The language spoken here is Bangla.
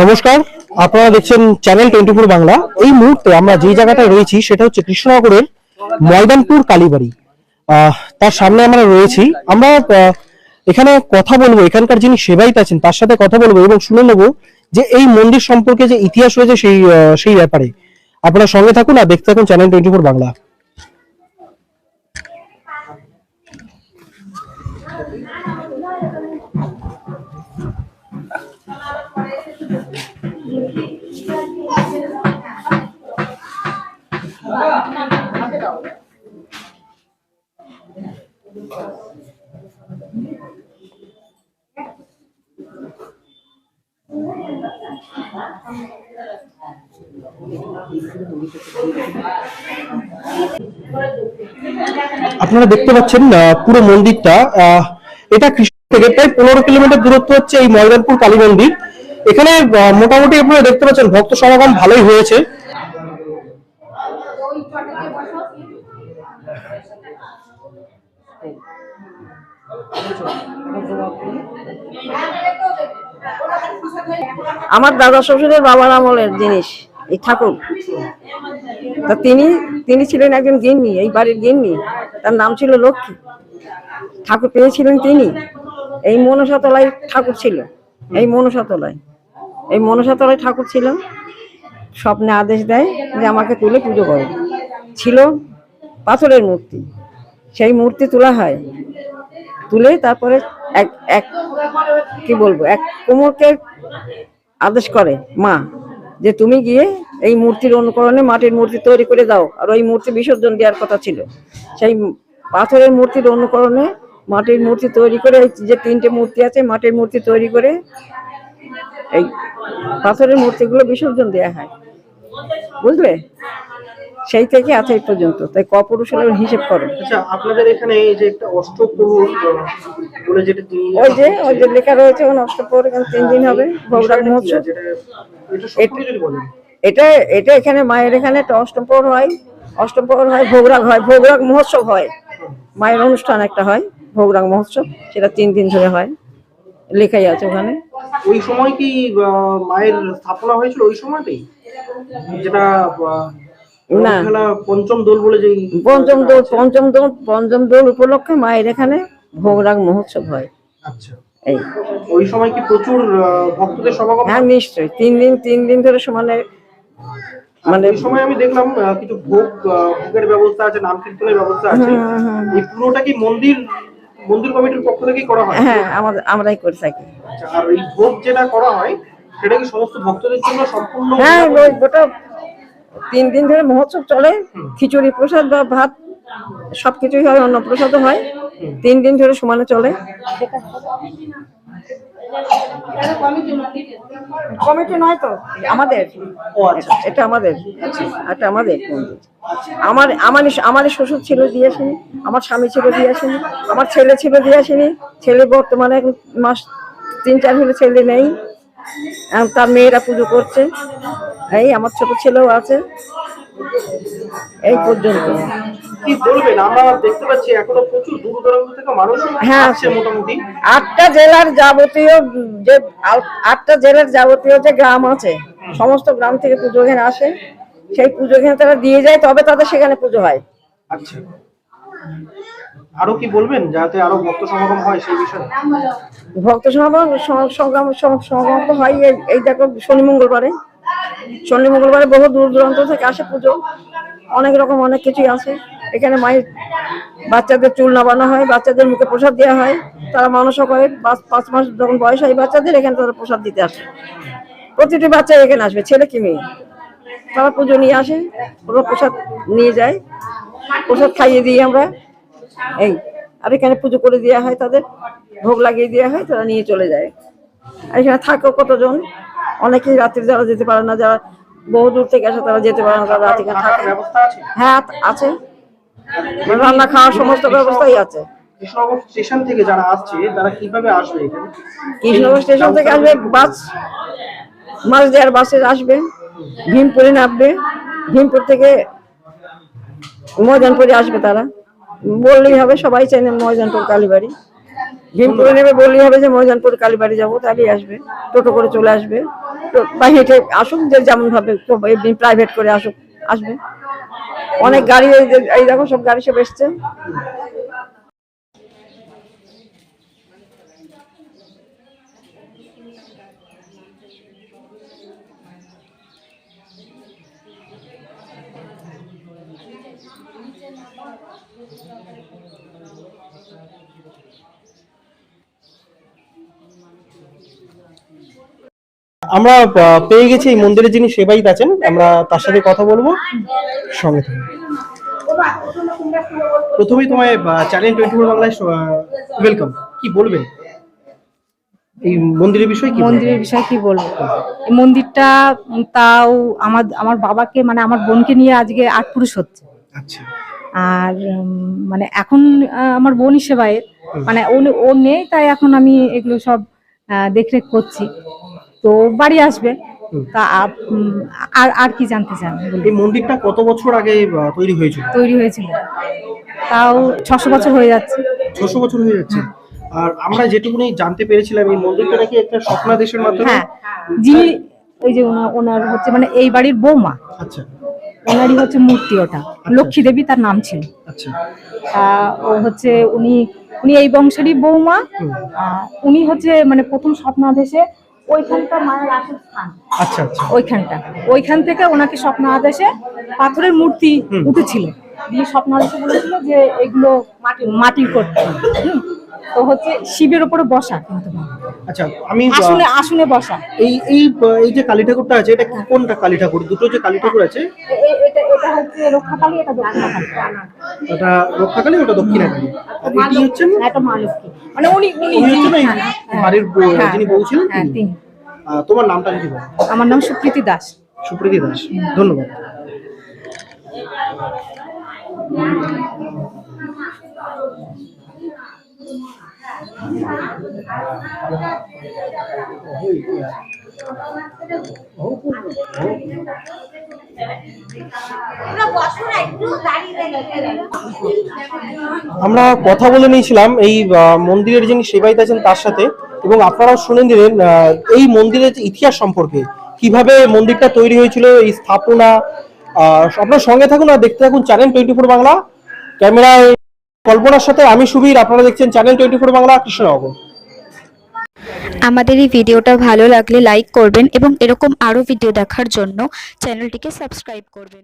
নমস্কার, আপনারা দেখছেন চ্যানেল 24 বাংলা। এই মুহূর্তে আমরা যে জায়গাটায় রয়েছি সেটা হচ্ছে কৃষ্ণনগরের ময়দানপুর কালীবাড়ি। তার সামনে আমরা রয়েছি। আমরা এখানে কথা বলবো, এখানকার যিনি সেবায়িত আছেন তার সাথে কথা বলবো এবং শুনে নেবো যে এই মন্দির সম্পর্কে যে ইতিহাস রয়েছে সেই ব্যাপারে। আপনারা সঙ্গে থাকুন আর দেখতে থাকুন চ্যানেল 24 বাংলা। আপনারা দেখতে পাচ্ছেন পুরো মন্দিরটা। এটা কৃষ্ণ থেকে প্রায় 15 কিলোমিটার দূরত্ব হচ্ছে এই ময়দানপুর কালী মন্দির। এখানে মোটামুটি আপনারা দেখতে পাচ্ছেন ভক্ত সমাগম ভালোই হয়েছে। আমার দাদা শ্বশুরের বাবার আমলের জিনিস এই ঠাকুর। তা তিনি ছিলেন একজন গিন্নি, এই বাড়ির গিন্নি। তার নাম ছিল লক্ষ্মী। ঠাকুর পেয়েছিলেন তিনি। এই মনসাতলায় ঠাকুর ছিল। এই মনসাতলায় ঠাকুর ছিল। স্বপ্নে আদেশ দেয় যে আমাকে তুলে পুজো করো। ছিল পাথরের মূর্তি। সেই মূর্তি তোলা হয়, তুলে তারপরে এক কুমোরকে আদেশ করে মা যে তুমি গিয়ে এই মূর্তির অনুকরণে মাটির মূর্তি তৈরি করে দাও। আর ওই মূর্তি বিসর্জন দেওয়ার কথা ছিল। সেই পাথরের মূর্তির অনুকরণে মাটির মূর্তি তৈরি করে, যে 3টে মূর্তি আছে মাটির মূর্তি তৈরি করে এই পাথরের মূর্তিগুলো বিসর্জন দেওয়া হয়, বুঝলে? সেই থেকে আছে এই পর্যন্ত। তাই কপুরুষ হলে হিসেব করো। আচ্ছা, আপনাদের এখানে এই যে একটা অষ্টপ্রহর বলে যেটা ওই যে লেখা রয়েছে অষ্টপ্রহর এখানে 3 দিন হবে ভোগরাগ মহোৎসব। এটা এখানে মায়ের এখানে একটা অষ্টপ্রহর হয়, ভোগরাগ মহোৎসব হয়। মায়ের অনুষ্ঠান একটা হয়, ভোগরাগ মহোৎসব। সেটা 3 দিন ধরে হয়, লেখাই আছে ওখানে। ওই সময় কি মায়ের স্থাপনা হয়েছিল ওই সময়তেই? যেটা না, পঞ্চম দোল বলে যে পঞ্চম দোল উপলক্ষে মায়ের এখানে ভোগরাগ মহোৎসব হয়। আচ্ছা, ওই সময় কি প্রচুর ভক্তদের সমাগম? হ্যাঁ, নিশ্চয়ই। 3 দিন ধরে সমানে। মানে ওই সময় আমি দেখলাম কিছু ভোগের ব্যবস্থা আছে, নাম কীর্তনের ব্যবস্থা আছে। এই পুরোটা কি মন্দির কমিটির পক্ষ থেকেই করা হয়? হ্যাঁ, আমরাই করে থাকি। আচ্ছা, আর এই ভোগ যেটা করা হয় সেটা কি সমস্ত ভক্তদের জন্য সম্পূর্ণ? হ্যাঁ, গোটা 3 দিন ধরে মহোৎসব চলে। খিচুড়ি প্রসাদ বা ভাত সবকিছুই হয়, অন্ন প্রসাদও হয়। 3 দিন ধরে সমানে চলে। কমিটি নয় তো, আমাদের। এটা আমাদের আমার শ্বশুর ছিল দিয়ে আসেনি, আমার স্বামী ছিল দিয়ে আসেনি, আমার ছেলে ছিল দিয়ে আসেনি। ছেলে বর্তমানে মাস 3-4 হলে ছেলে নেই, তার মেয়েরা পুজো করছে। এই আমার ছোট ছেলেও আছে। এই পর্যন্ত। কি বলবেন? আমরা দেখতে পাচ্ছি এখনো প্রচুর দূর দূরান্ত থেকে মানুষ আসছে। মোটামুটি 8টা জেলার যাবতীয় যে গ্রাম আছে, সমস্ত গ্রাম থেকে পুজো এখানে আসে। সেই পুজো এখানে তারা দিয়ে যায়, তবে তাদের সেখানে পুজো হয়। আচ্ছা, আরো কি বলবেন যাতে আরো ভক্ত সমাগম হয় সেই বিষয়ে? ভক্ত সমাগম হয়। এই দেখো, শনি মঙ্গলবারে বহু দূর দূরান্ত থেকে আসে পুজো। অনেক রকম অনেক কিছুই আছে এখানে। মায়ের বাচ্চাদের চুল নাবানো হয়, বাচ্চাদের মুখে প্রসাদ দেওয়া হয়। তারা মানসও করে। 5 মাস যখন বয়স হয় বাচ্চাদের, এখানে তারা প্রসাদ দিতে আসে। প্রতিটি বাচ্চা এখানে আসবে, ছেলে কি মেয়ে। তারা পুজো নিয়ে আসে, ওরা প্রসাদ নিয়ে যায়, প্রসাদ খাইয়ে দিই আমরা। আর এখানে পুজো করে দেওয়া হয়, তাদের ভোগ লাগিয়ে দেওয়া হয়, তারা নিয়ে চলে যায়। আর এখানে থাকে কতজন, অনেকেই রাত্রে যারা যেতে পারে না, যারা বহু দূর থেকে আসে তারা যেতে পারে না, তারা রাতে এখানে থাকে। হ্যাঁ, আছে। রান্না খাওয়ার সমস্ত ব্যবস্থাই আছে। কৃষ্ণনগর স্টেশন থেকে যারা আসছে তারা কিভাবে আসবে এখানে? কৃষ্ণনগর স্টেশন থেকে আসবে বাস, মাঝদিয়ার বাসে আসবে, ভীমপুরে নামবে। ভীমপুর থেকে ময়দানপুরে আসবে তারা, বললেই হবে, সবাই চেনে ময়দানপুর কালীবাড়ি। ভীমপুরে নেবে বললেই হবে যে ময়দানপুর কালীবাড়ি যাবো, তাহলেই আসবে, টোটো করে চলে আসবে। তো বা হেঁটে আসুক, যে যেমন ভাবে এমনি প্রাইভেট করে আসুক, আসবে। অনেক গাড়ি, এই দেখো সব গাড়ি সব এসছে। আমরা পেয়ে গেছি এই মন্দিরের যিনি সেবায়িত আছেন, আমরা তার সাথে কথা বলবো, সঙ্গে থাকুন। প্রথমেই তোমায় চ্যানেল 24 বাংলায় ওয়েলকাম। কি বলবেন এই মন্দিরের বিষয়ে? মন্দিরের বিষয়ে কি বলবো, এই মন্দিরটা তাও আমার বাবাকে মানে আমার বোনকে নিয়ে আজকে 8 পুরুষ হচ্ছে। আচ্ছা। আর মানে এখন আমার বোনই সেবায়েত, মানে ও নেই, তাই এখন আমি এগুলো সব দেখরেখ করছি। তো বাড়ি আসবে, তা আর কি জানতে চান? এই মন্দিরটা কত বছর আগে তৈরি হয়েছিল? তৈরি হয়েছিল তাও 600 বছর হয়ে যাচ্ছে। 600 বছর হয়ে যাচ্ছে। আর আমরা যেটুকুনি জানতে পেরেছিলাম এই মন্দিরটা নাকি একটা স্বপ্নাদেশের মাধ্যমে। হ্যাঁ, যিনি ওই যে ওনার হচ্ছে মানে এই বাড়ির বৌমা, আচ্ছা, ওনারই হচ্ছে মূর্তি, ওটা লক্ষ্মী দেবী তার নাম ছিল। আচ্ছা। ও হচ্ছে উনি এই বংশেরই বৌমা। উনি হচ্ছে মানে প্রথম স্বপ্নাদেশে ওইখানটা মায়ের আসল স্থান। আচ্ছা আচ্ছা। ওইখান থেকে ওনাকে স্বপ্নাদেশে পাথরের মূর্তি উঠেছিল, দিয়ে স্বপ্নাদেশে বলেছিল যে এগুলো মাটির করতে। তো হচ্ছে শিবের উপরে বসা, কিন্তু আচ্ছা, আমি আসনে বসা। এই এই এই যে কালী ঠাকুরটা আছে, এটা কোনটা কালী ঠাকুর? দুটো যে কালী ঠাকুর আছে, এটা হচ্ছে রক্ষাকালী, এটা দক্ষিণাকালী। এটা রক্ষাকালী, ওটা দক্ষিণাকালী। আর এটি হচ্ছে এটা মা লক্ষ্মী, মানে উনি হচ্ছেন এই বাড়ির যিনি বউ ছিলেন তিনি। তিনি। তোমার নামটা যদি বলো? আমার নাম সুপ্রীতি দাস। সুপ্রীতি দাস, ধন্যবাদ। আমরা কথা বলে নিয়েছিলাম এই মন্দিরের যিনি সেবায়িত আছেন তার সাথে, এবং আপনারাও শুনে দিলেন এই মন্দিরের ইতিহাস সম্পর্কে, কিভাবে মন্দিরটা তৈরি হয়েছিল, এই স্থাপনা। আপনার সঙ্গে থাকুন আর দেখতে থাকুন চ্যানেল 24 বাংলা। ক্যামেরায় কল্পনার সাথে আমি সুবীর, আপনারা দেখছেন চ্যানেল 24 বাংলা, কৃষ্ণনগর। আমাদের এই ভিডিওটা ভালো লাগলে লাইক করবেন এবং এরকম আরও ভিডিও দেখার জন্য চ্যানেলটিকে সাবস্ক্রাইব করবেন।